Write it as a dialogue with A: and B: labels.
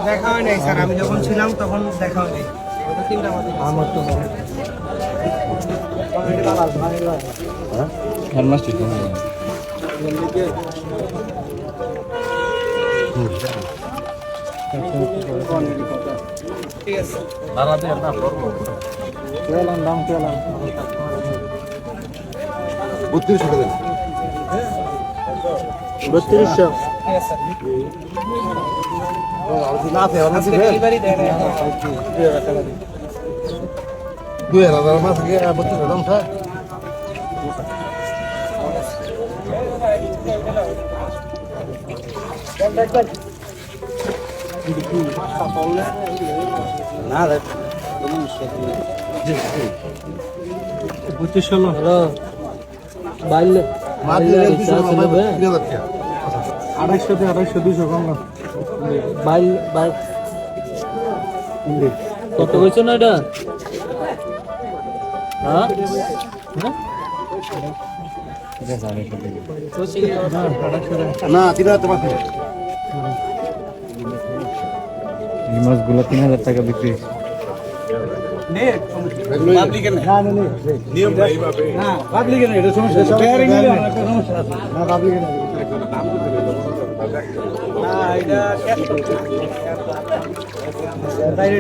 A: দেখা হয় নাই স্যার, আমি যখন ছিলাম তখন দেখা হয়নি। আমার তো ঠিক আছে
B: বত্রিশশো
A: হ্যালো বাইলে
B: 200 কম না
A: বাইল বাইল কত কইছো না এটা? হ্যাঁ
B: না 3000 টাকা
C: এই মাছগুলো 3000 টাকা বিক্রি।
A: বাইরে